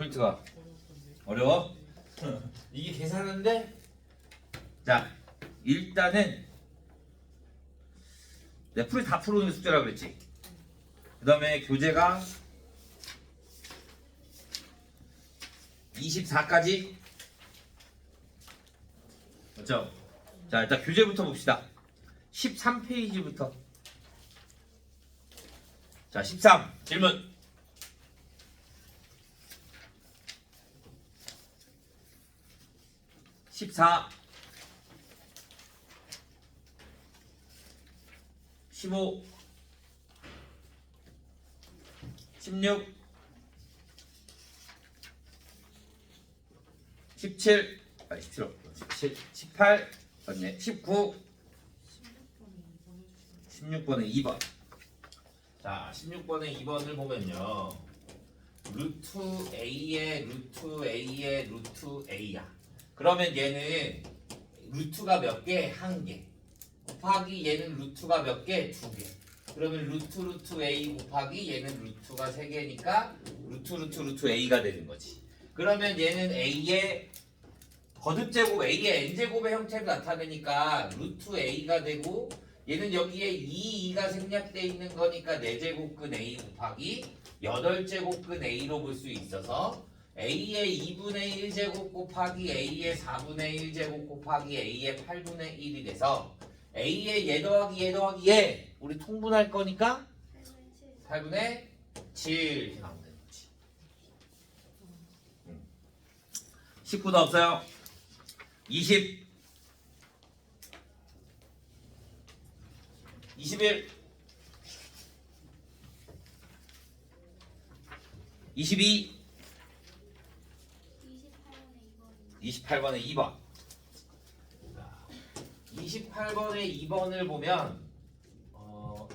포인트가 어려워? 이게 계산하는데 자 일단은 내가 풀이 다 풀어오는 게 숙제라고 그랬지. 그 다음에 교재가 24까지 맞죠? 자 일단 교재부터 봅시다. 13페이지부터 자 13 질문 14 15 16 17 아니 17 17 18 맞네 19 16번에 2번 자 16번에 2번을 보면요 루트 A의 루트 A의 루트 A야. 그러면 얘는 루트가 몇 개? 한 개 곱하기 얘는 루트가 몇 개? 두 개. 그러면 루트 A 곱하기 얘는 루트가 세 개니까 루트 A가 되는 거지. 그러면 얘는 A의 거듭제곱 A의 n제곱의 형태를 나타내니까 루트 A가 되고 얘는 여기에 2가 생략되어 있는 거니까 4제곱근 A 곱하기 8제곱근 A로 볼 수 있어서 A의 2분의 1제곱 곱하기 A의 4분의 1제곱 곱하기 A의 8분의 1이 돼서 A의 얘 더하기 얘 더하기 얘 우리 통분할 거니까 8분의 7 이렇게 나오면 되는 거지. 19도 없어요. 20 21 22 28번에 2번 28번에 2번을 보면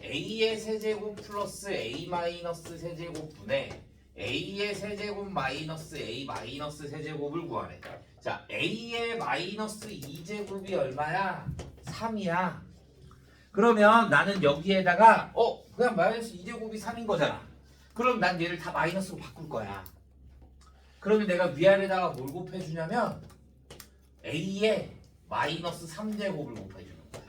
A의 세제곱 플러스 A 마이너스 세제곱 분의 A의 세제곱 마이너스 A 마이너스 세제곱을 구하래. 자, A의 마이너스 2제곱이 얼마야? 3이야. 그러면 나는 여기에다가 그냥 마이너스 2제곱이 3인 거잖아. 그럼 난 얘를 다 마이너스로 바꿀 거야. 그러면 내가 위아래다가 뭘 곱해주냐면 A의 마이너스 3제곱을 곱해주는 거야.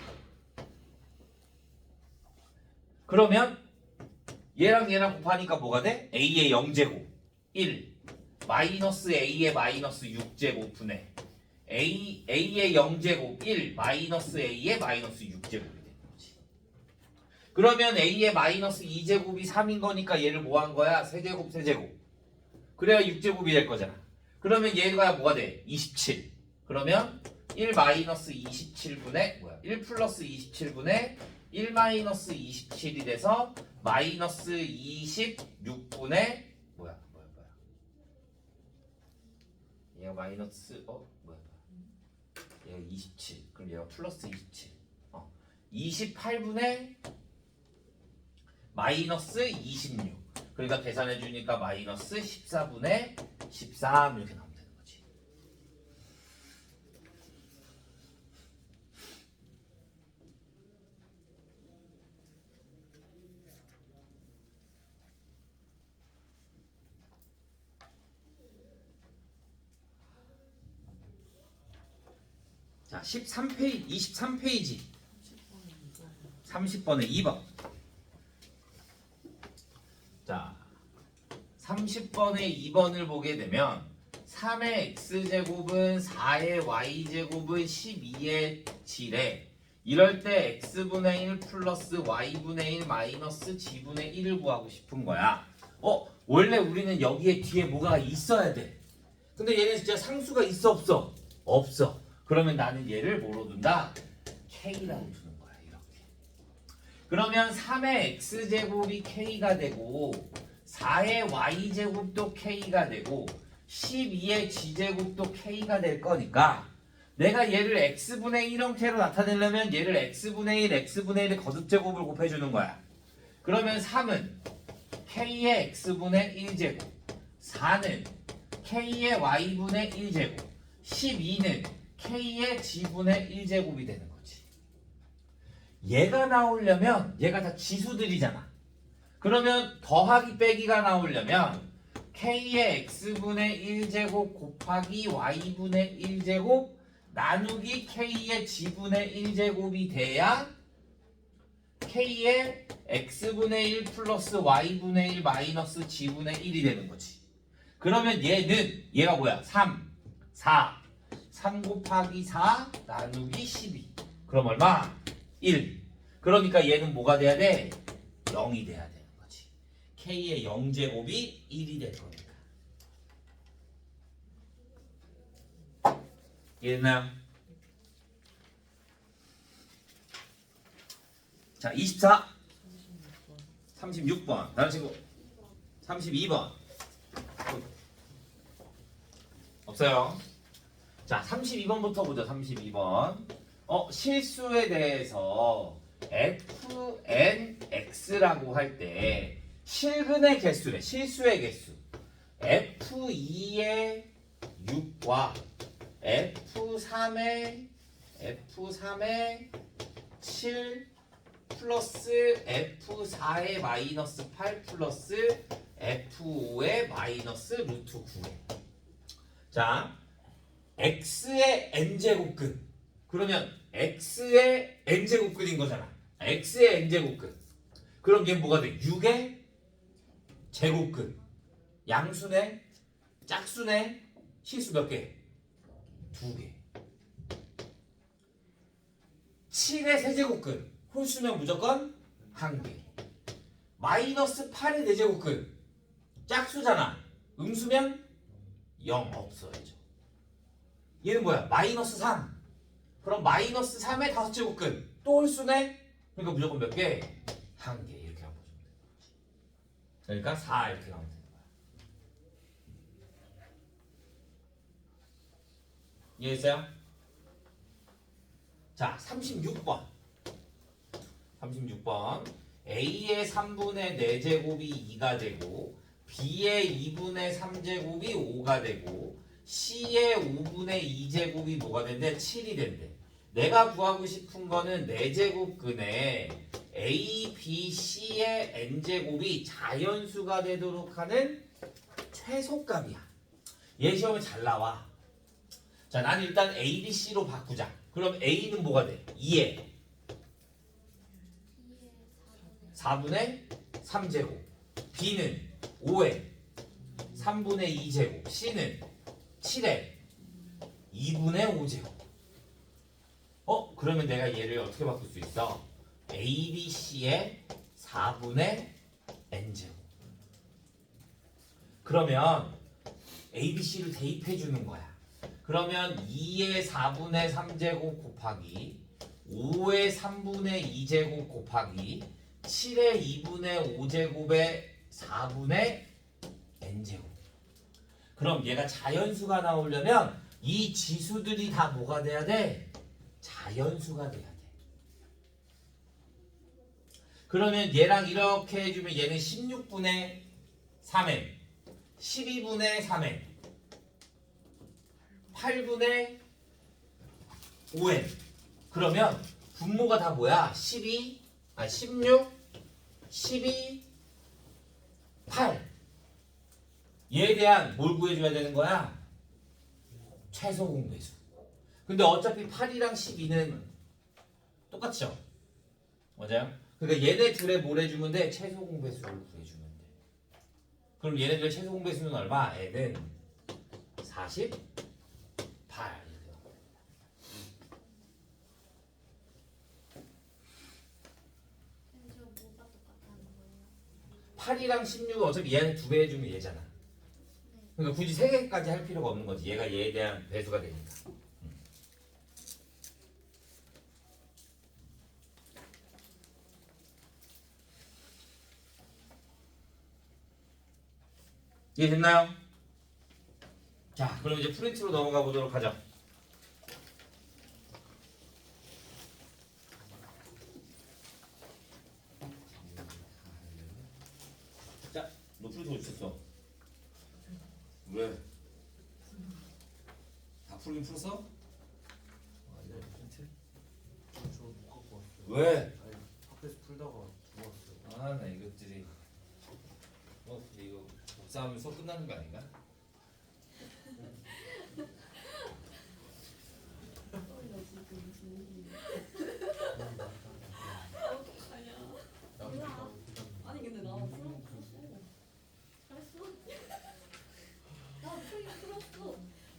그러면 얘랑 얘랑 곱하니까 뭐가 돼? A의 0제곱 1 마이너스 A의 마이너스 6제곱 분의 A의 0제곱 1 마이너스 A의 마이너스 6제곱이 되는 거지. 그러면 A의 마이너스 2제곱이 3인 거니까 얘를 뭐 한 거야? 세제곱 세제곱. 그래야 6제곱이 될 거잖아. 그러면 얘가 뭐가 돼? 27. 그러면 1 마이너스 27분의 1 플러스 27분의 1 마이너스 27이 돼서 마이너스 26분의 얘가 마이너스 얘가 27. 그럼 얘가 플러스 27. 28분의 마이너스 26. 그러니까 계산해 주니까 마이너스 14분의 13 이렇게 나오면 되는 거지. 자, 23페이지 30번에 2번. 자, 30번에 2번을 보게 되면 3의 x제곱은 4의 y제곱은 12의 질에 이럴 때 x분의 1 플러스 y분의 1 마이너스 g분의 1을 구하고 싶은 거야. 원래 우리는 여기에 뒤에 뭐가 있어야 돼. 근데 얘는 진짜 상수가 있어 없어? 없어. 그러면 나는 얘를 뭐로 둔다? k라고 두는 거야. 이렇게. 그러면 3의 x제곱이 k가 되고 4의 y제곱도 k가 되고 12의 g제곱도 k가 될 거니까 내가 얘를 x분의 1 형태로 나타내려면 얘를 x분의 1, x분의 1의 거듭제곱을 곱해주는 거야. 그러면 3은 k의 x분의 1제곱 4는 k의 y분의 1제곱 12는 k의 g분의 1제곱이 되는 거지. 얘가 나오려면 얘가 다 지수들이잖아. 그러면 더하기 빼기가 나오려면 k의 x분의 1제곱 곱하기 y분의 1제곱 나누기 k의 g분의 1제곱이 돼야 k의 x분의 1 플러스 y분의 1 마이너스 g분의 1이 되는 거지. 그러면 얘가 뭐야? 3, 4, 3 곱하기 4 나누기 12. 그럼 얼마? 1. 그러니까 얘는 뭐가 돼야 돼? 0이 돼야 되는 거지. k의 0제곱이 1이 될 거니까. 이해됐나요? 자, 24, 36번. 다른 친구. 32번. 없어요. 자, 32번부터 보죠. 32번. 실수에 대해서 fnx라고 할 때 실근의 개수래. 실수의 개수. f2의 6과 f3의 7 플러스 f4의 마이너스 8 플러스 f5의 마이너스 루트 9. 자, x의 n제곱근. 그러면 x의 n제곱근인 거잖아. x의 n제곱근. 그럼 얘는 뭐가 돼? 6의 제곱근. 양수네? 짝수네? 실수 몇 개? 2개. 7의 세제곱근. 홀수면 무조건 1개. 마이너스 8의 네제곱근. 짝수잖아. 음수면 0 없어야죠. 얘는 뭐야? 마이너스 3. 그럼 마이너스 3의 5제곱근. 또 홀수네? 그러니까 무조건 몇 개? 1개. 이렇게 하면 되는 거지. 그러니까 4 이렇게 하면 되는 거야. 이해했어요? 자, 36번. 36번. A의 3분의 4제곱이 2가 되고 B의 2분의 3제곱이 5가 되고 C의 5분의 2제곱이 뭐가 된대? 7이 된대. 내가 구하고 싶은 거는 4제곱근에 A, B, C의 n제곱이 자연수가 되도록 하는 최소값이야. 얘 시험에 잘 나와. 자, 난 일단 A, B, C로 바꾸자. 그럼 A는 뭐가 돼? 2에 4분의 3제곱. B는 5에 3분의 2제곱. C는 7에 2분의 5제곱. 그러면 내가 얘를 어떻게 바꿀 수 있어? A, B, C의 4분의 n제곱. 그러면 A, B, C를 대입해 주는 거야. 그러면 2의 4분의 3제곱 곱하기 5의 3분의 2제곱 곱하기 7의 2분의 5제곱의 4분의 n제곱. 그럼 얘가 자연수가 나오려면 이 지수들이 다 뭐가 돼야 돼? 자연수가 돼야 돼. 그러면 얘랑 이렇게 해주면 얘는 16분의 3n, 12분의 3n, 8분의 5n. 그러면 분모가 다 뭐야? 16, 12, 8. 얘에 대한 뭘 구해줘야 되는 거야? 최소 공배수. 근데 어차피 8이랑 12는 똑같죠? 맞아요? 그러니까 얘네 둘에 뭘 해주면 돼? 최소 공배수를 구해주면 돼. 그럼 얘네들의 최소 공배수는 얼마? n은 48. 8이랑 16은 어차피 얘는 2배 해주면 얘잖아. 그러니까 굳이 3개까지 할 필요가 없는 거지. 얘가 얘에 대한 배수가 되니까. 이해됐나요? 자, 그럼 이제 프린트로 넘어가 보도록 하죠. 자, 너 프린트 어디 있었어? 왜? 다 풀긴 풀었어? 아니요, 프린트? 저못 갖고 왔어요. 왜? 아니, 학교에서 풀다가 죽었어요. 아, 나 이것들이. 이거 복사 하면 수업 끝나는 거 아닌가? 떨려 지금 진심이. 아니야. 몰라. 아니 근데 나 풀었어. 잘했어. 나 풀긴 풀었어.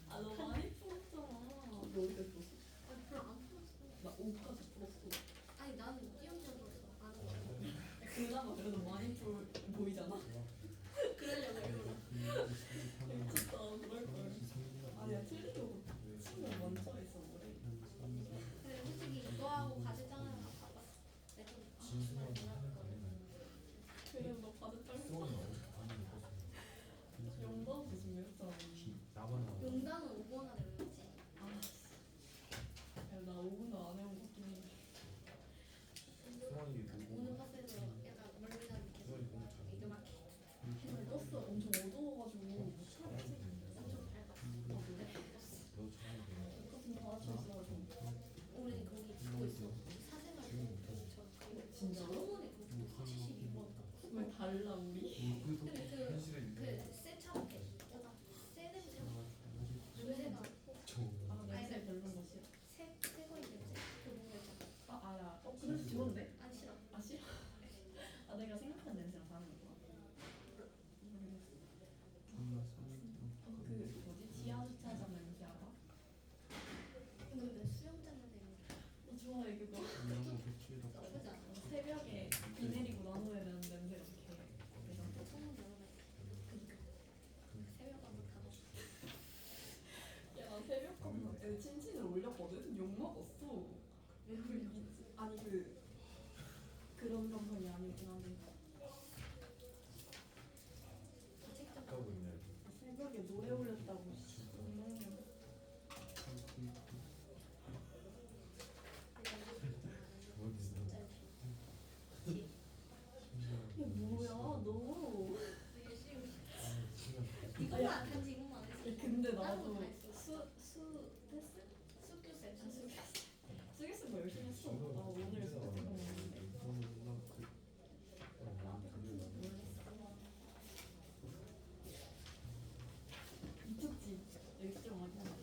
아 너 많이 풀었잖아. 너 어디까지 풀었어? 아니 별로 안 풀었어. 나 5까지 풀었어. 아니 나는 띄엄띄엄 풀었어. 안 해. 그나마 그래도 많이 보이잖아. 그러려고 이러고. 미쳤다 그럴걸. 아니야 틀리려고 친구 먼저 했어 뭐래. 근데 솔직히 이거하고 과제장은 바빴어. 내가 좀 시간이 지났거든. 그래 너 과제 짤 영도 무슨 외웠잖아. 용단은 5번 안에 외웠지. 나 5분도 안 해온 것 같긴 해. 오는 파스에서 약간 멀미나 느껴서 이렇게 오늘 떴어. 엄청 어두워가지고 엄청 밝았어. 근데 바빴어. 똑같은 거 받아쳐 있어가지고. 우리 거기 그거 있어. 사생활 저 그거 진짜로? 서문에 그거 72번. 왜 달라 우리? 근데 그쎄 차게 약간 쎄 냄새 냄새가 아 냄새 별로인 거 싫어. 새거인 냄새 그 뭔가 있잖아. 아 알아. 그래서 좋은데? 안 싫어. 아 싫어? 아 내가 생각한 냄새랑 다른 거구나. 그 뭐지? 지하 주차장 냄새 알아? 근데 수영장 냄새 좋아해 그거. 나쁘지 않아. 새벽에 비 내리고 나무에 나는 냄새 이렇게. 또 소문 열어놔. 그니까 새벽 가면 다 넣어. 야나 새벽 가면 친친을 올렸거든? 욕 먹었어. 왜 울려? 아니 그런 감성이 아니긴 한데 새벽에 노래 올렸다고 이게 뭐야 너. 이것만 안 한지 이것만 안 했어. 근데 다른 나도 거다 했어. 테스? 수교쌤 쓰겠어 거 열심히 했어. 나 오늘 쓰겠어 거 먹는데 미쳤지? 액정 아니야.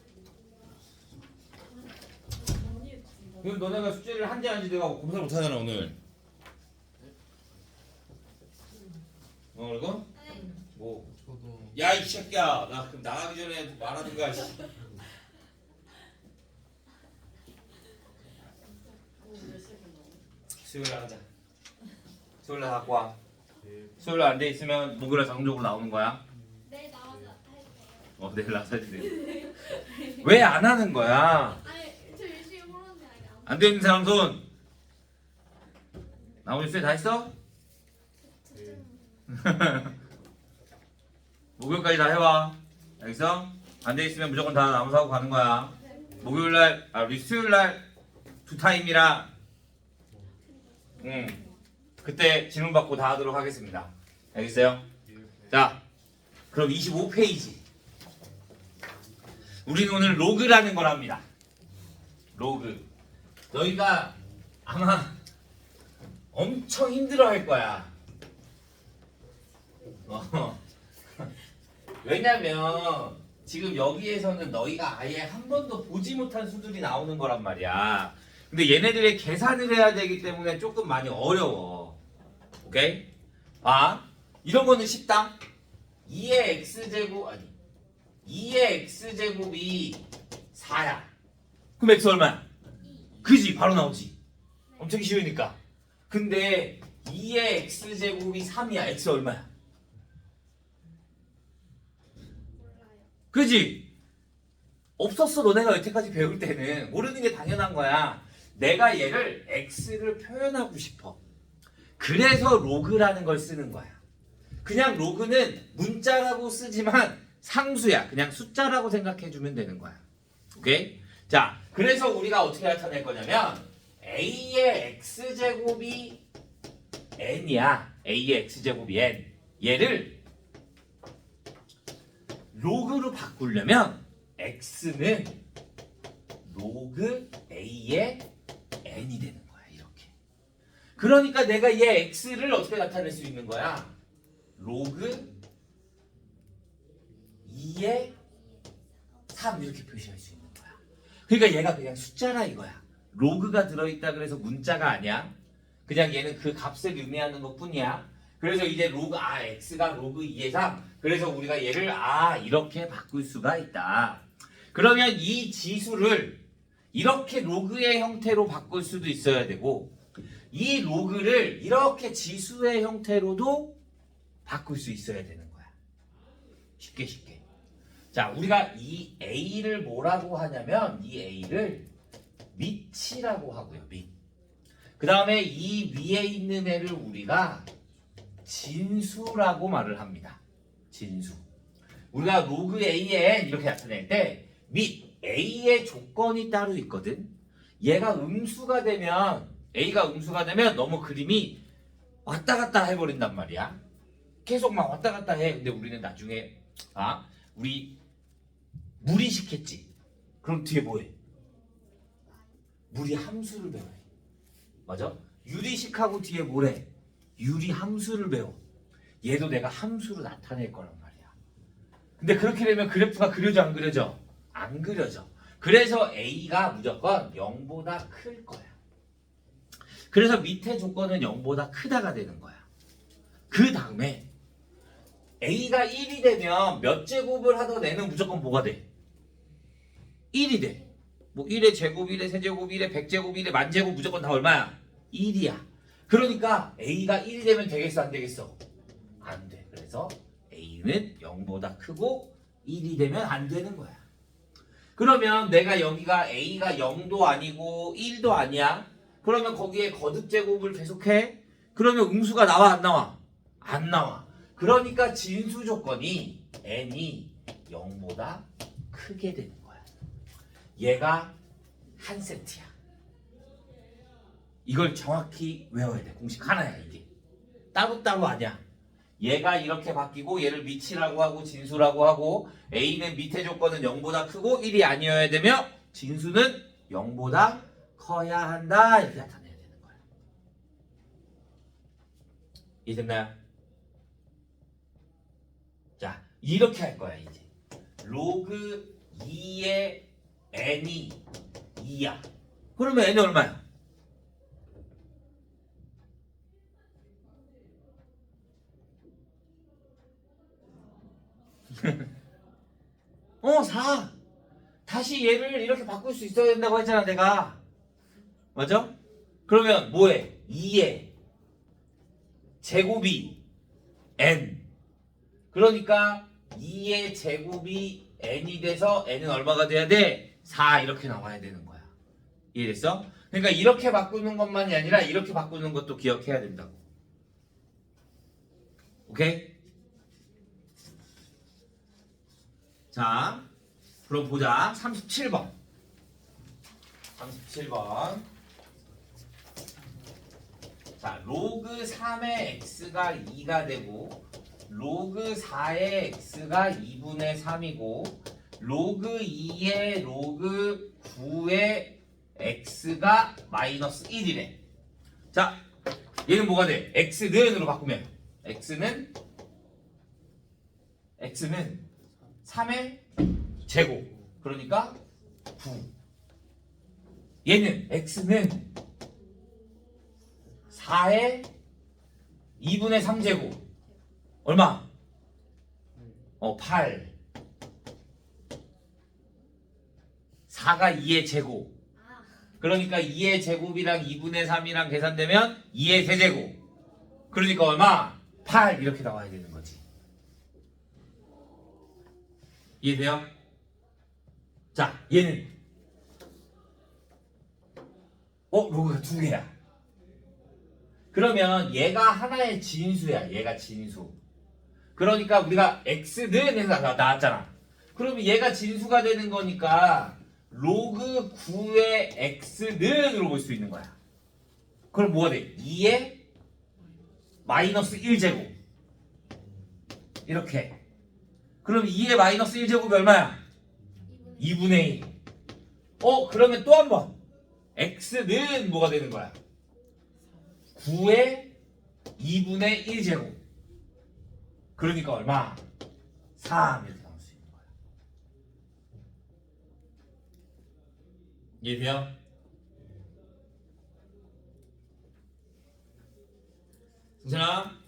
언니 했지. 그럼 너네가 숙제를 한지 안 한지 내가 검사를 못하잖아 오늘. 그리고 아니 뭐? 저도 야 이 새끼야 나 그럼 나가기 전에 말하든가. 씨. 오늘 몇 시에 끝나고? 수요일에 하자. 수요일에 갖고 와. 수요일에 안 돼 있으면 목요일에 자동적으로 나오는 거야. 내일 나와서 할게요. 내일 나서 해주세요. 왜 안 하는 거야? 아니 저 열심히 풀었는데 아니 안 돼 있는 사람 손. 나머지 수요 다 했어? 목요일까지 다 해와. 알겠어? 안 돼 있으면 무조건 다 남사하고 가는 거야. 목요일날 우리 수요일날 2타임이라 그때 질문 받고 다 하도록 하겠습니다. 알겠어요? 자 그럼 25페이지 우리는 오늘 로그라는 걸 합니다. 로그 너희가 아마 엄청 힘들어 할 거야. 왜냐면 지금 여기에서는 너희가 아예 한 번도 보지 못한 수들이 나오는 거란 말이야. 근데 얘네들의 계산을 해야 되기 때문에 조금 많이 어려워. 오케이? 이런 거는 쉽다. 2의 x제곱 2의 x제곱이 4야. 그럼 x 얼마야? 그지? 바로 나오지. 엄청 쉬우니까. 근데 2의 x제곱이 3이야. x 얼마야? 몰라요. 그지? 없었어. 너네가 여태까지 배울 때는 모르는 게 당연한 거야. 내가 얘를 x를 표현하고 싶어. 그래서 로그라는 걸 쓰는 거야. 그냥 로그는 문자라고 쓰지만 상수야. 그냥 숫자라고 생각해주면 되는 거야. 오케이? 자, 그래서 우리가 어떻게 나타낼 거냐면 a의 x제곱이 n이야. a의 x제곱이 n. 얘를 로그로 바꾸려면 x는 로그 a의 n이 되는 거야. 이렇게. 그러니까 내가 얘 x를 어떻게 나타낼 수 있는 거야? 로그 2에 3 이렇게 표시할 수 있는 거야. 그러니까 얘가 그냥 숫자라 이거야. 로그가 들어있다 그래서 문자가 아니야. 그냥 얘는 그 값을 의미하는 것 뿐이야. 그래서 이제 로그 x가 로그 2의 3. 그래서 우리가 얘를 이렇게 바꿀 수가 있다. 그러면 이 지수를 이렇게 로그의 형태로 바꿀 수도 있어야 되고 이 로그를 이렇게 지수의 형태로도 바꿀 수 있어야 되는 거야. 쉽게. 자, 우리가 이 a를 뭐라고 하냐면 이 a를 밑이라고 하고요. 밑. 그 다음에 이 위에 있는 애를 우리가 진수라고 말을 합니다. 진수. 우리가 로그 an 이렇게 나타낼 때 밑 a의 조건이 따로 있거든. 얘가 음수가 되면 a가 음수가 되면 너무 그림이 왔다 갔다 해버린단 말이야. 계속 막 왔다 갔다 해. 근데 우리는 나중에 우리 무리시켰지. 그럼 뒤에 뭐해? 무리 함수를 배워요. 맞아? 유리식하고 뒤에 뭐래? 유리 함수를 배워. 얘도 내가 함수로 나타낼 거란 말이야. 근데 그렇게 되면 그래프가 그려져 안 그려져? 안 그려져. 그래서 a가 무조건 0보다 클 거야. 그래서 밑에 조건은 0보다 크다가 되는 거야. 그 다음에 a가 1이 되면 몇 제곱을 하던 애는 무조건 뭐가 돼? 1이 돼. 뭐 1의 제곱, 1의 세제곱, 1의 100제곱, 1의 만제곱 무조건 다 얼마야? 1이야. 그러니까 a가 1이 되면 되겠어 안 되겠어? 안 돼. 그래서 a는 0보다 크고 1이 되면 안 되는 거야. 그러면 내가 여기가 a가 0도 아니고 1도 아니야. 그러면 거기에 거듭 제곱을 계속해. 그러면 음수가 나와 안 나와? 안 나와. 그러니까 진수 조건이 n이 0보다 크게 되는 거야. 얘가 한 세트야. 이걸 정확히 외워야 돼. 공식 하나야 이게. 따로따로 아니야. 얘가 이렇게 바뀌고 얘를 밑이라고 하고 진수라고 하고 a는 밑에 조건은 0보다 크고 1이 아니어야 되며 진수는 0보다 커야 한다. 이렇게 나타내야 되는 거야. 이해됐나요? 자, 이렇게 할 거야 이제. 로그 2의 n이 2야. 그러면 n이 얼마야? 어, 4. 다시 얘를 이렇게 바꿀 수 있어야 된다고 했잖아, 내가. 맞아? 그러면 뭐해? 2의 제곱이 n. 그러니까 2의 제곱이 n이 돼서 n은 얼마가 돼야 돼? 4 이렇게 나와야 되는 거야. 이해됐어? 그러니까 이렇게 바꾸는 것만이 아니라 이렇게 바꾸는 것도 기억해야 된다고. 오케이? 자, 그럼 보자. 37번. 37번. 자, 로그 3의 x가 2가 되고 로그 4의 x가 2분의 3이고 로그 2의 로그 9의 x가 마이너스 1이래. 자, 얘는 뭐가 돼? x는으로 바꾸면 x는 3의 제곱. 그러니까 9. 얘는 x는 4의 2분의 3제곱. 얼마? 8. 4가 2의 제곱. 그러니까 2의 제곱이랑 2분의 3이랑 계산되면 2의 세제곱. 그러니까 얼마? 8 이렇게 나와야 되는 거지. 이해돼요? 자, 얘는 로그가 2개야. 그러면 얘가 하나의 진수야. 얘가 진수. 그러니까 우리가 x는 해서 나왔잖아. 그러면 얘가 진수가 되는 거니까 로그 9의 x는으로 볼 수 있는 거야. 그럼 뭐가 돼? 2의 마이너스 1제곱. 이렇게. 그럼 2의 마이너스 1제곱이 얼마야? 2분의 1. 그러면 또 한 번. x는 뭐가 되는 거야? 9의 2분의 1제곱. 그러니까 얼마? 3 이렇게 나올 수 있는 거야. 이해돼요? 승찬아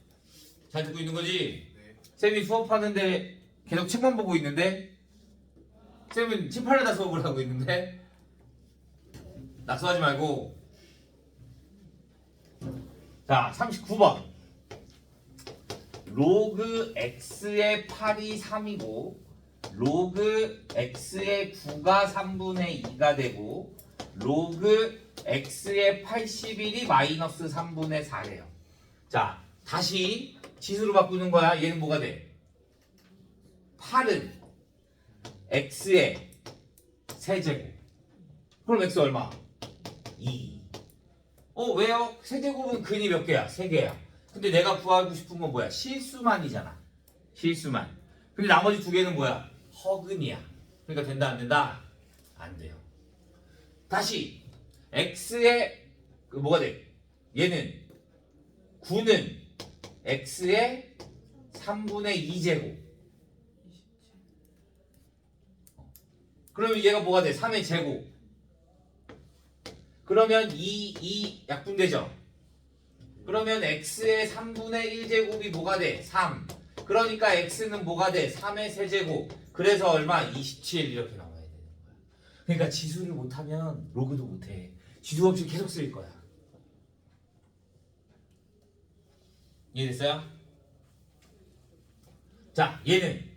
잘 듣고 있는 거지? 네. 쌤이 수업하는데 계속 책만 보고 있는데 쌤은 침판에다 수업을 하고 있는데 낙서하지 말고. 자 39번 로그 x의 8이 3이고 로그 x의 9가 3분의 2가 되고 로그 x의 81이 마이너스 3분의 4래요. 자 다시 지수로 바꾸는 거야. 얘는 뭐가 돼? 8은 x의 세제곱. 그럼 x 얼마? 2. 왜요? 세제곱은 근이 몇 개야? 3개야. 근데 내가 구하고 싶은 건 뭐야? 실수만이잖아. 실수만. 근데 나머지 2개는 뭐야? 허근이야. 그러니까 된다 안 된다? 안 돼요. 다시 x의 뭐가 돼? 얘는 9는 x의 3분의 2제곱. 그러면 얘가 뭐가 돼? 3의 제곱. 그러면 2 약분되죠? 그러면 x의 3분의 1제곱이 뭐가 돼? 3. 그러니까 x는 뭐가 돼? 3의 세제곱. 그래서 얼마? 27 이렇게 나와야 되는 거야. 그러니까 지수를 못하면 로그도 못해. 지수 없이 계속 쓸 거야. 이해됐어요? 자, 얘는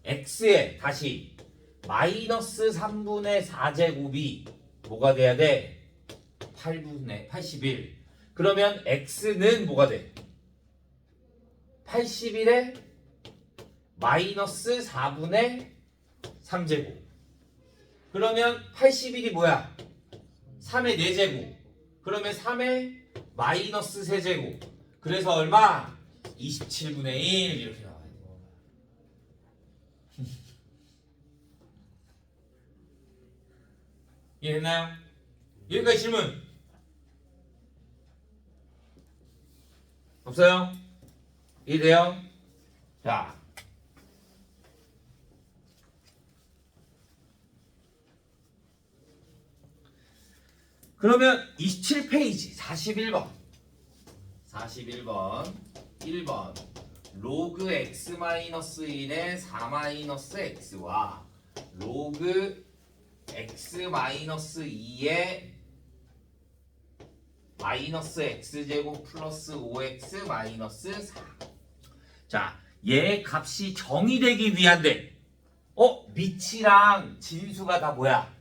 x에 다시 마이너스 3분의 4제곱이 뭐가 돼야 돼? 8분의 81. 그러면 x는 뭐가 돼? 81에 마이너스 4분의 3제곱. 그러면 81이 뭐야? 3의 4제곱. 그러면 3의 마이너스 세제곱. 그래서 얼마? 27분의 1 이렇게 나와야 돼. 이해됐나요? 여기까지 질문 없어요? 이해돼요? 자 그러면 27페이지 41번 1번 로그 x-1의 4-x와 로그 x-2의 마이너스 x제곱 플러스 5x 마이너스 4. 자, 얘 값이 정의되기 위한데 미치랑 진수가 다 뭐야?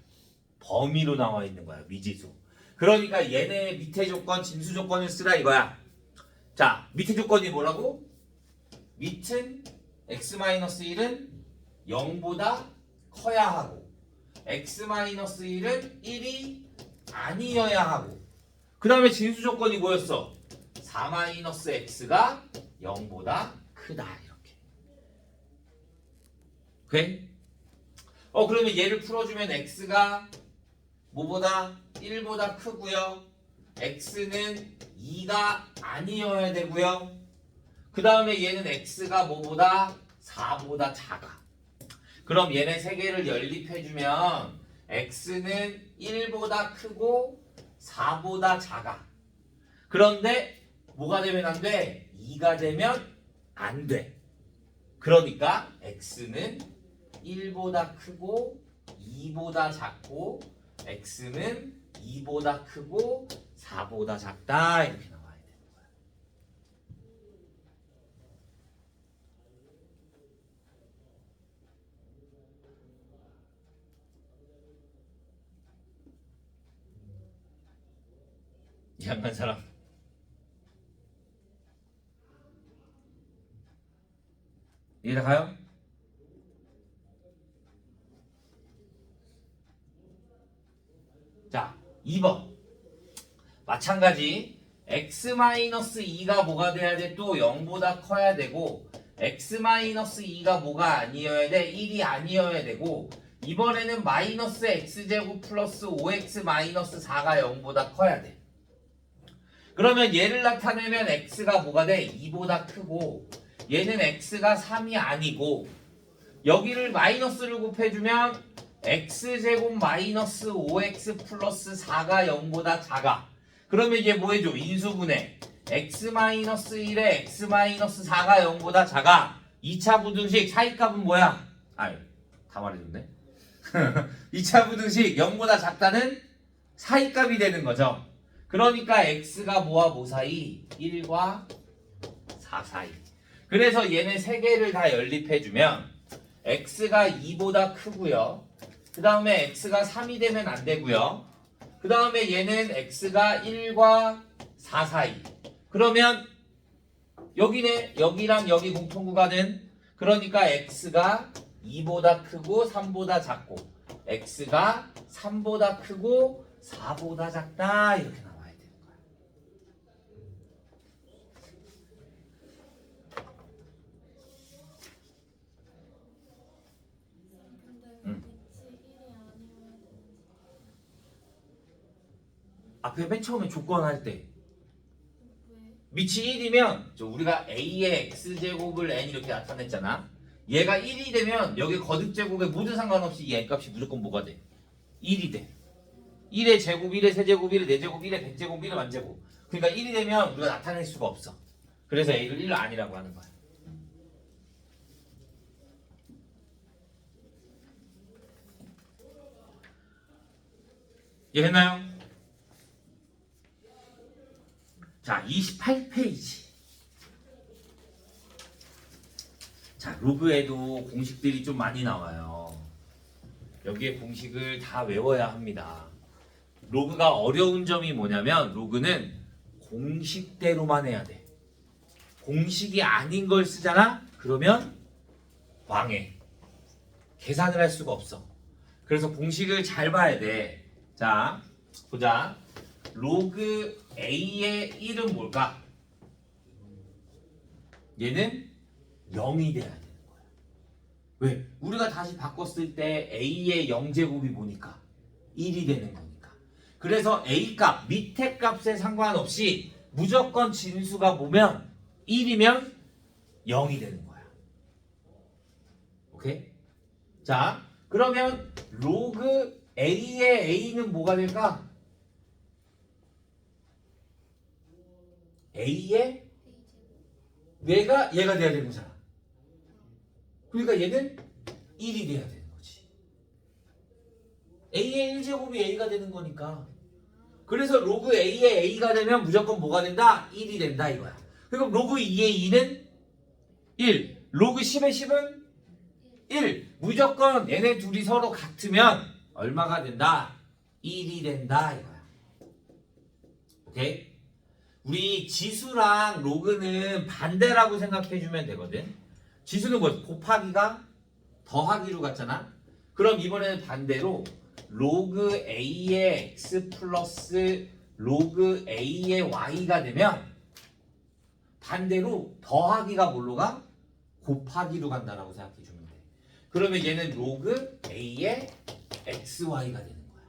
범위로 나와 있는 거야. 미지수. 그러니까 얘네 밑에 조건 진수 조건을 쓰라 이거야. 자, 밑에 조건이 뭐라고? 밑은 x-1은 0보다 커야 하고 x-1은 1이 아니어야 하고 그 다음에 진수 조건이 뭐였어? 4-x가 0보다 크다 이렇게. 오케이? 그러면 얘를 풀어주면 x가 뭐보다? 1보다 크고요. x는 2가 아니어야 되고요. 그 다음에 얘는 x가 뭐보다? 4보다 작아. 그럼 얘네 세 개를 연립해주면 x는 1보다 크고 4보다 작아. 그런데 뭐가 되면 안 돼? 2가 되면 안 돼. 그러니까 x는 1보다 크고 2보다 작고 x는 2보다 크고 4보다 작다 이렇게 나와야 되는 거야. 이해한 사람? 이해가 가요? 자, 2번 마찬가지 x-2가 뭐가 돼야 돼? 또 0보다 커야 되고 x-2가 뭐가 아니어야 돼? 1이 아니어야 되고 이번에는 마이너스 x제곱 플러스 5x 마이너스 4가 0보다 커야 돼. 그러면 얘를 나타내면 x가 뭐가 돼? 2보다 크고 얘는 x가 3이 아니고 여기를 마이너스를 곱해주면 x제곱 마이너스 5x 플러스 4가 0보다 작아. 그러면 이게 뭐 해줘? 인수분해. x 마이너스 1에 x 마이너스 4가 0보다 작아. 2차 부등식 차이값은 뭐야? 아이, 다 말해줬네. 2차 부등식 0보다 작다는 사이값이 되는 거죠. 그러니까 x가 뭐와 뭐 사이? 1과 4 사이. 그래서 얘네 세 개를 다 연립해주면 x가 2보다 크고요. 그 다음에 x가 3이 되면 안 되고요. 그 다음에 얘는 x가 1과 4 사이. 그러면 여기네. 여기랑 여기 공통구간은 그러니까 x가 2보다 크고 3보다 작고 x가 3보다 크고 4보다 작다 이렇게 나와야 되는 거야. 앞에 맨 처음에 조건 할 때 밑이 1이면 우리가 a의 x제곱을 n 이렇게 나타냈잖아. 얘가 1이 되면 여기 거듭제곱에 모두 상관없이 이 n값이 무조건 뭐가 돼? 1이 돼. 1의 제곱, 1의 세제곱, 1의 4제곱, 1의 100제곱, 1의 만제곱. 그러니까 1이 되면 우리가 나타낼 수가 없어. 그래서 a를 1로 아니라고 하는 거야. 이해했나요? 자, 28페이지. 자, 로그에도 공식들이 좀 많이 나와요. 여기에 공식을 다 외워야 합니다. 로그가 어려운 점이 뭐냐면 로그는 공식대로만 해야 돼. 공식이 아닌 걸 쓰잖아? 그러면 망해. 계산을 할 수가 없어. 그래서 공식을 잘 봐야 돼. 자, 보자. 로그 A의 1은 뭘까? 얘는 0이 돼야 되는 거야. 왜? 우리가 다시 바꿨을 때 A의 0제곱이 뭐니까? 1이 되는 거니까. 그래서 A값, 밑에 값에 상관없이 무조건 진수가 뭐면 1이면 0이 되는 거야. 오케이? 자, 그러면 로그 A의 A는 뭐가 될까? A의 얘가 돼야 되는 거잖아. 그러니까 얘는 1이 돼야 되는 거지. A의 1제곱이 A가 되는 거니까. 그래서 로그 A의 A가 되면 무조건 뭐가 된다? 1이 된다 이거야. 그럼 로그 2의 2는 1. 로그 10의 10은 1. 무조건 얘네 둘이 서로 같으면 얼마가 된다? 1이 된다 이거야. 오케이? 우리 지수랑 로그는 반대라고 생각해주면 되거든. 지수는 뭐 곱하기가 더하기로 갔잖아. 그럼 이번에는 반대로 로그 A의 X 플러스 로그 A의 Y가 되면 반대로 더하기가 뭘로 가? 곱하기로 간다라고 생각해주면 돼. 그러면 얘는 로그 A의 XY가 되는 거야.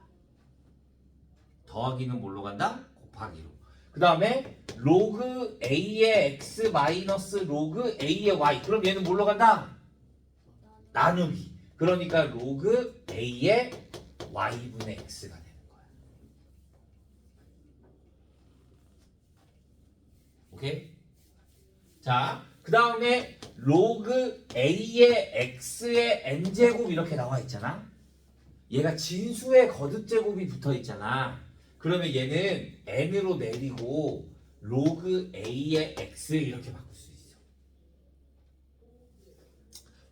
더하기는 뭘로 간다? 곱하기로. 그 다음에 로그 A의 X 마이너스 로그 A의 Y. 그럼 얘는 뭘로 간다? 나누기. 그러니까 로그 A의 Y분의 X가 되는 거야. 오케이? 자, 그 다음에 로그 A의 X의 N제곱 이렇게 나와 있잖아. 얘가 진수의 거듭제곱이 붙어 있잖아. 그러면 얘는 n으로 내리고 로그 a의 x 이렇게 바꿀 수 있어.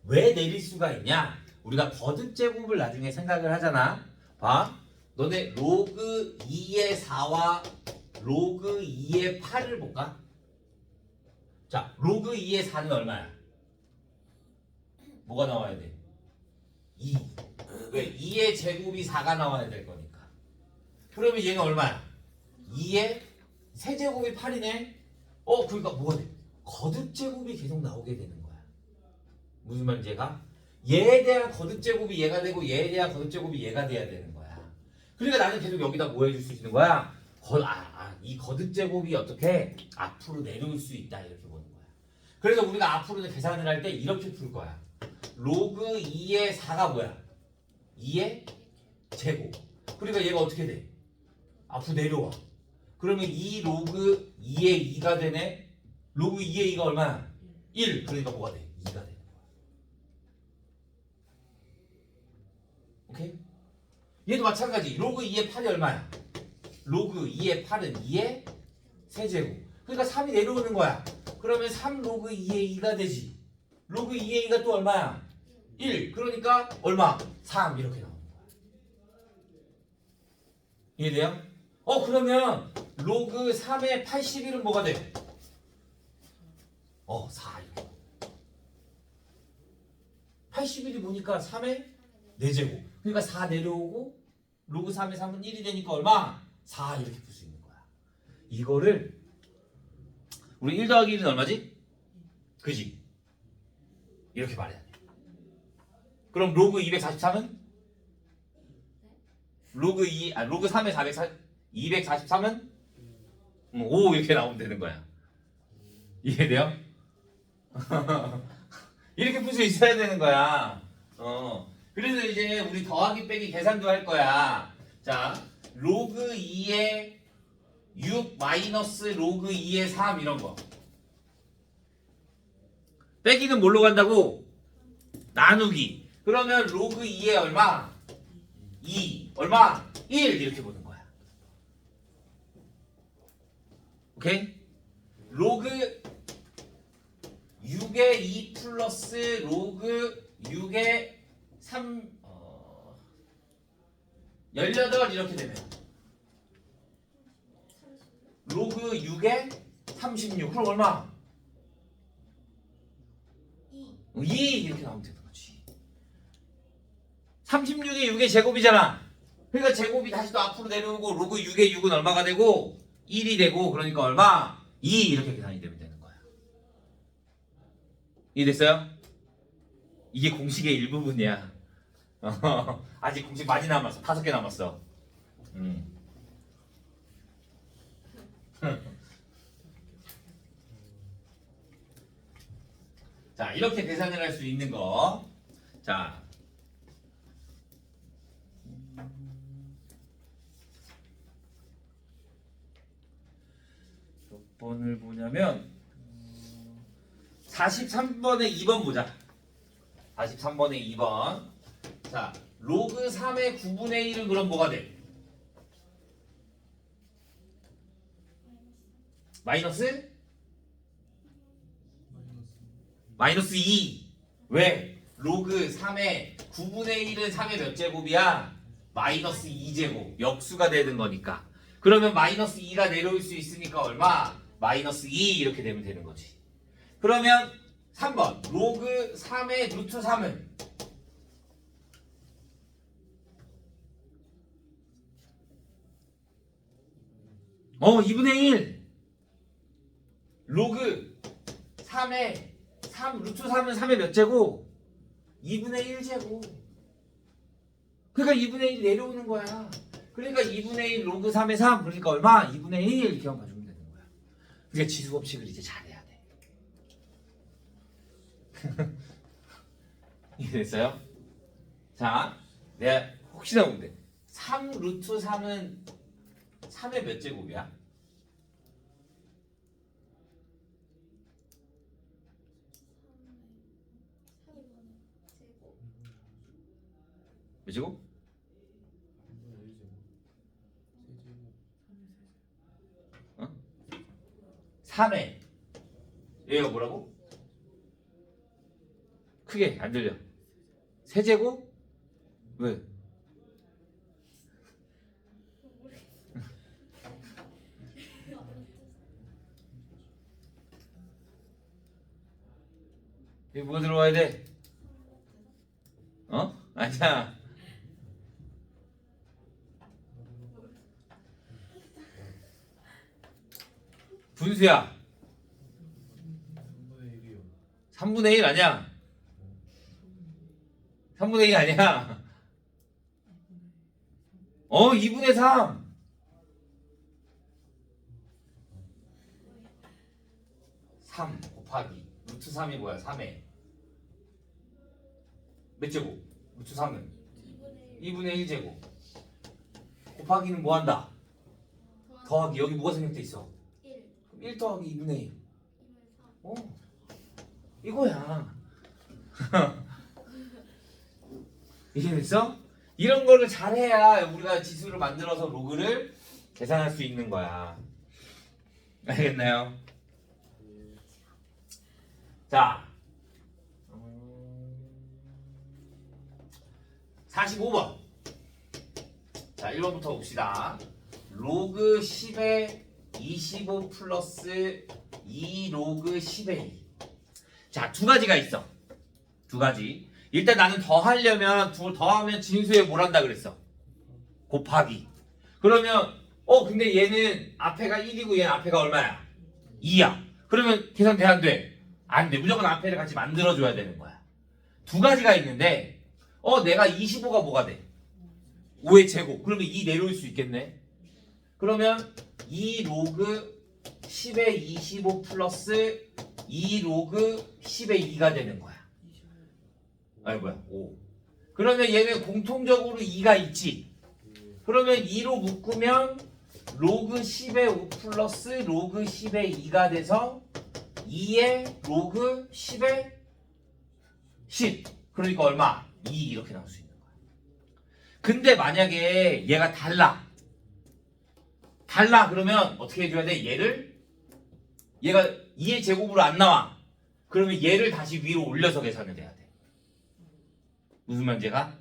왜 내릴 수가 있냐? 우리가 거듭제곱을 나중에 생각을 하잖아. 봐. 너네 로그 2의 4와 로그 2의 8을 볼까? 자, 로그 2의 4는 얼마야? 뭐가 나와야 돼? 2. 왜? 2의 제곱이 4가 나와야 될 거니까. 그러면 얘는 얼마야? 2의 세제곱이 8이네? 그러니까 뭐가 돼? 거듭제곱이 계속 나오게 되는 거야. 무슨 말인지 얘가? 얘에 대한 거듭제곱이 얘가 되고 얘에 대한 거듭제곱이 얘가 돼야 되는 거야. 그러니까 나는 계속 여기다 뭐 해줄 수 있는 거야? 이 거듭제곱이 어떻게 앞으로 내려올 수 있다 이렇게 보는 거야. 그래서 우리가 앞으로 계산을 할 때 이렇게 풀 거야. 로그 2의 4가 뭐야? 2의 제곱. 그러니까 얘가 어떻게 돼? 앞으로 내려와. 그러면 2 로그 2의 2가 되네. 로그 2의 2가 얼마야? 1. 그러니까 뭐가 돼? 2가 되는 거야. 오케이? 얘도 마찬가지. 로그 2의 8이 얼마야? 로그 2의 8은 2의 세제곱. 그러니까 3이 내려오는 거야. 그러면 3 로그 2의 2가 되지. 로그 2의 2가 또 얼마야? 1. 그러니까 얼마? 3 이렇게 나오는 거야. 이해돼요? 그러면 로그 3의 81은 뭐가 돼? 4 이렇게. 81이 뭐니까 3의 4제곱. 그러니까 4 내려오고 로그 3의 3은 1이 되니까 얼마? 4 이렇게 풀 수 있는 거야. 이거를 우리 1 더하기 1은 얼마지? 그지? 이렇게 말해야 돼. 그럼 로그 243은? 로그 3의 243은? 5 이렇게 나오면 되는 거야. 이해돼요? 이렇게 풀 수 있어야 되는 거야. 그래서 이제 우리 더하기 빼기 계산도 할 거야. 자, 로그 2의 6 마이너스 로그 2의 3 이런 거. 빼기는 뭘로 간다고? 나누기. 그러면 로그 2의 얼마? 2. 얼마? 1 이렇게 보는 거야. 오케이? 로그 6의 2 플러스 로그 6의 3 18 이렇게 되면 로그 6의 36 그럼 얼마? 2 이렇게 나오면 되는 거지. 36이 6의 제곱이잖아. 그러니까 제곱이 다시 또 앞으로 내려오고 로그 6의 6은 얼마가 되고 1이 되고 그러니까 얼마? 2 이렇게 계산이 되면 되는 거야. 이해됐어요? 이게 공식의 일부분이야. 아직 공식 많이 남았어. 5개 남았어. 자, 이렇게 계산을 할 수 있는 거. 자, 몇 번을 보냐면 43번에 2번 보자. 43번에 2번. 자, 로그 3의 9분의 1은 그럼 뭐가 돼? 마이너스? 마이너스 2. 왜? 로그 3의 9분의 1은 3의 몇 제곱이야? 마이너스 2제곱. 역수가 되는 거니까. 그러면 마이너스 2가 내려올 수 있으니까 얼마? 마이너스 2 이렇게 되면 되는 거지. 그러면 3번. 로그 3의 루트 3은? 어, 2분의 1. 로그 3의 3, 루트 3은 3의 몇 제곱? 2분의 1제곱. 그러니까 2분의 1 내려오는 거야. 그러니까 2분의 1 로그 3의 3. 그러니까 얼마? 2분의 1 이렇게 가져오면 되는 거야. 그러니까 지수법칙을 이제 잘해야 돼. 이해됐어요? 자, 내가 혹시나 본데 3 루트 3은 3의 몇 제곱이야? 몇 제곱? 3회. 얘가 뭐라고? 크게 안 들려. 세제곱? 왜? 여기 뭐가 들어와야 돼? 아니야. 분수야. 3분의 1 아니야. 3분의 1 아니야. 2분의 3. 3 곱하기 루트 3이 뭐야? 3에 몇 제곱? 루트 3은 2분의 1제곱 곱하기는 뭐 한다? 더하기. 여기 뭐가 생략돼 있어? 1 그럼 1 더하기 2분의 1. 2분의 3 어, 이거야. 이해됐어? 이런 거를 잘해야 우리가 지수를 만들어서 로그를 계산할 수 있는 거야. 알겠나요? 자, 45번. 자, 1번부터 봅시다. 로그 10의 25 플러스 2 로그 10의 2. 자, 두 가지가 있어. 두 가지. 일단 나는 더 하려면 더하면 진수에 뭘 한다 그랬어? 곱하기. 그러면 근데 얘는 앞에가 1이고 얘는 앞에가 얼마야? 2야. 그러면 계산 돼 안 돼? 안 돼. 무조건 앞에를 같이 만들어줘야 되는 거야. 두 가지가 있는데 내가 25가 뭐가 돼? 5의 제곱. 그러면 2 내려올 수 있겠네. 그러면 2 로그 10의 25 플러스 2 로그 10의 2가 되는 거야. 아니 뭐야 5. 그러면 얘는 공통적으로 2가 있지. 그러면 2로 묶으면 로그 10의 5 플러스 로그 10의 2가 돼서 2의 로그 10의 10. 그러니까 얼마? 2 이렇게 나올 수 있는 거야. 근데 만약에 얘가 달라 그러면 어떻게 해줘야 돼? 얘가 2의 제곱으로 안 나와. 그러면 얘를 다시 위로 올려서 계산을 해야 돼. 무슨 말인지가?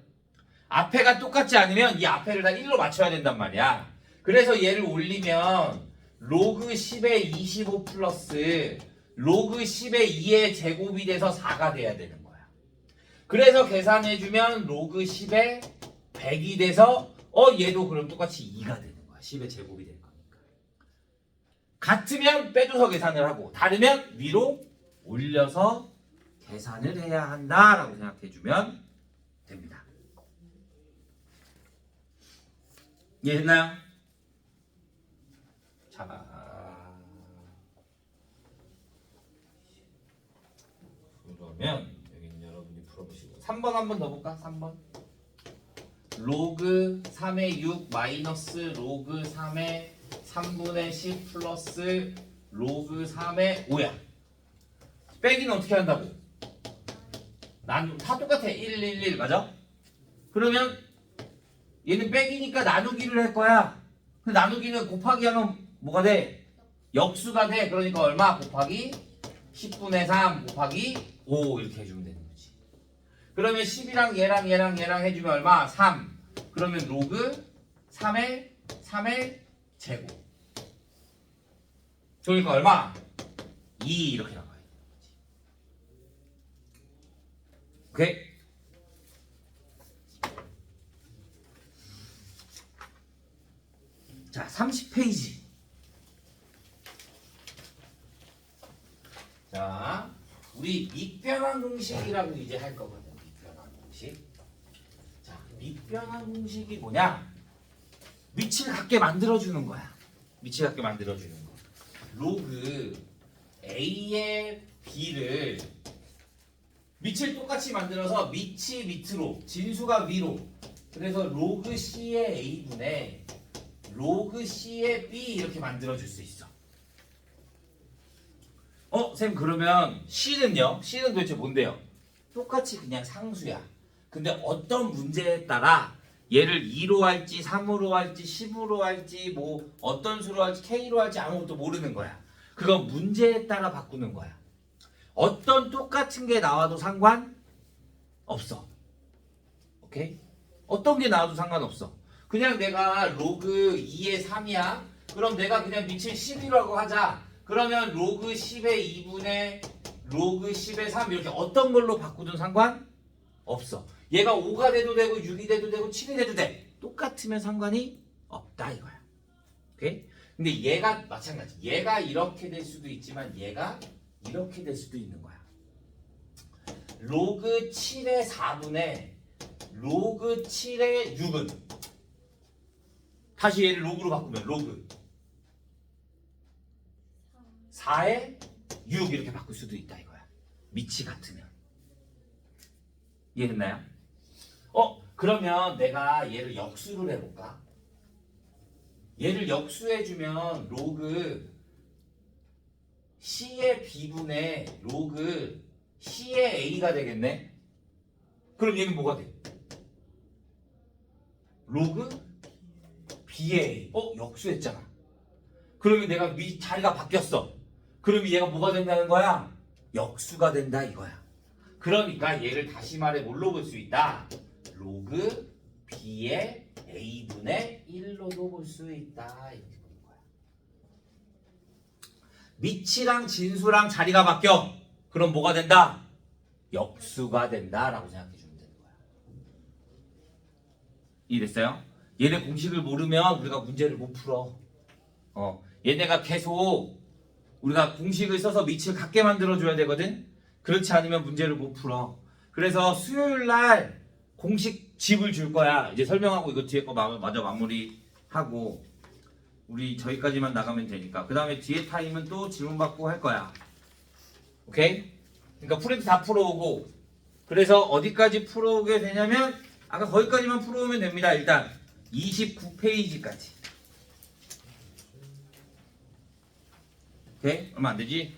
앞에가 똑같지 않으면 이 앞에를 다 1로 맞춰야 된단 말이야. 그래서 얘를 올리면 로그 10의 25 플러스 로그 10의 2의 제곱이 돼서 4가 돼야 되는 거야. 그래서 계산해주면 로그 10의 100이 돼서 얘도 그럼 똑같이 2가 되는 거야. 10의 제곱이 될 거니까. 같으면 빼줘서 계산을 하고 다르면 위로 올려서 계산을 해야 한다라고 생각해주면 됩니다. 이해됐나요? 자, 그러면 여기는 여러분이 풀어보시고 3번 한 번 더 볼까? 3번 로그 3의 6 마이너스 로그 3의 3분의 10 플러스 로그 3의 5야. 빼기는 어떻게 한다고? 다 똑같아. 1, 1, 1 맞아? 그러면 얘는 빼기니까 나누기를 할 거야. 그 나누기는 곱하기 하면 뭐가 돼? 역수가 돼. 그러니까 얼마? 곱하기 10분의 3 곱하기 5 이렇게 해주면 되는 거지. 그러면 10이랑 얘랑 해주면 얼마? 3. 그러면 로그 3의 제곱. 그러니까 얼마? 2 이렇게 나와요. 오케이? 자, 30페이지. 자, 우리 밑변환 공식이라고 이제 할 거거든. 밑변환 공식. 자, 밑변환 공식이 뭐냐? 밑을 갖게 만들어주는 거야. 밑을 갖게 만들어주는 거. 로그 A의 B를 밑을 똑같이 만들어서 밑이 밑으로, 진수가 위로. 그래서 로그 C의 A분의 로그 C의 B 이렇게 만들어줄 수 있어. 쌤 그러면 C는요? C는 도대체 뭔데요? 똑같이 그냥 상수야. 근데 어떤 문제에 따라 얘를 2로 할지 3으로 할지 10으로 할지 뭐 어떤 수로 할지 K로 할지 아무것도 모르는 거야. 그건 문제에 따라 바꾸는 거야. 어떤 똑같은 게 나와도 상관없어. 오케이? 어떤 게 나와도 상관없어. 그냥 내가 로그 2의 3이야. 그럼 내가 그냥 밑을 10이라고 하자. 그러면 로그 10의 2분의 로그 10의 3 이렇게 어떤 걸로 바꾸든 상관없어. 얘가 5가 돼도 되고 6이 돼도 되고 7이 돼도 돼. 똑같으면 상관이 없다 이거야. 오케이? 근데 얘가 마찬가지. 얘가 이렇게 될 수도 있지만 얘가 이렇게 될 수도 있는 거야. 로그 7의 4분의 로그 7의 6은 다시 얘를 로그로 바꾸면 로그 4의 6 이렇게 바꿀 수도 있다 이거야. 밑이 같으면. 이해됐나요? 그러면 내가 얘를 역수를 해볼까? 얘를 역수해주면 로그 C의 B분의 로그 C의 A가 되겠네? 그럼 얘는 뭐가 돼? 로그 B의 A. 역수했잖아. 그러면 내가 자리가 바뀌었어. 그러면 얘가 뭐가 된다는 거야? 역수가 된다 이거야. 그러니까 얘를 다시 말해 뭘로 볼 수 있다? 로그 B의 A분의 1로도 볼 수 있다. 이렇게 보는 거야. 미치랑 진수랑 자리가 바뀌어. 그럼 뭐가 된다? 역수가 된다라고 생각해 주면 되는 거야. 이해됐어요? 얘네 공식을 모르면 우리가 문제를 못 풀어. 얘네가 계속 우리가 공식을 써서 밑을 같게 만들어줘야 되거든. 그렇지 않으면 문제를 못 풀어. 그래서 수요일 날 공식 집을 줄 거야. 이제 설명하고 이거 뒤에 거 마저 마무리하고 우리 저기까지만 나가면 되니까. 그 다음에 뒤에 타임은 또 질문 받고 할 거야. 오케이? 그러니까 프린트 다 풀어오고 그래서 어디까지 풀어오게 되냐면 아까 거기까지만 풀어오면 됩니다. 일단 29페이지까지. 오케이? 얼마 안 되지?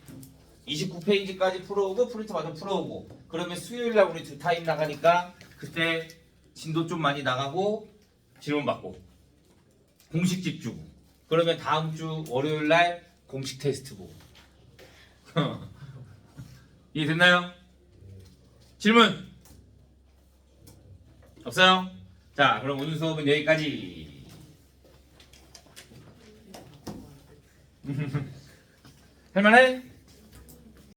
29페이지까지 풀어오고 프린트 마저 풀어오고 그러면 수요일날 우리 2타임 나가니까 그때 진도 좀 많이 나가고 질문 받고 공식 집 주고 그러면 다음 주 월요일날 공식 테스트 보고 이해됐나요? 질문 없어요? 자 그럼 오늘 수업은 여기까지. 할만해?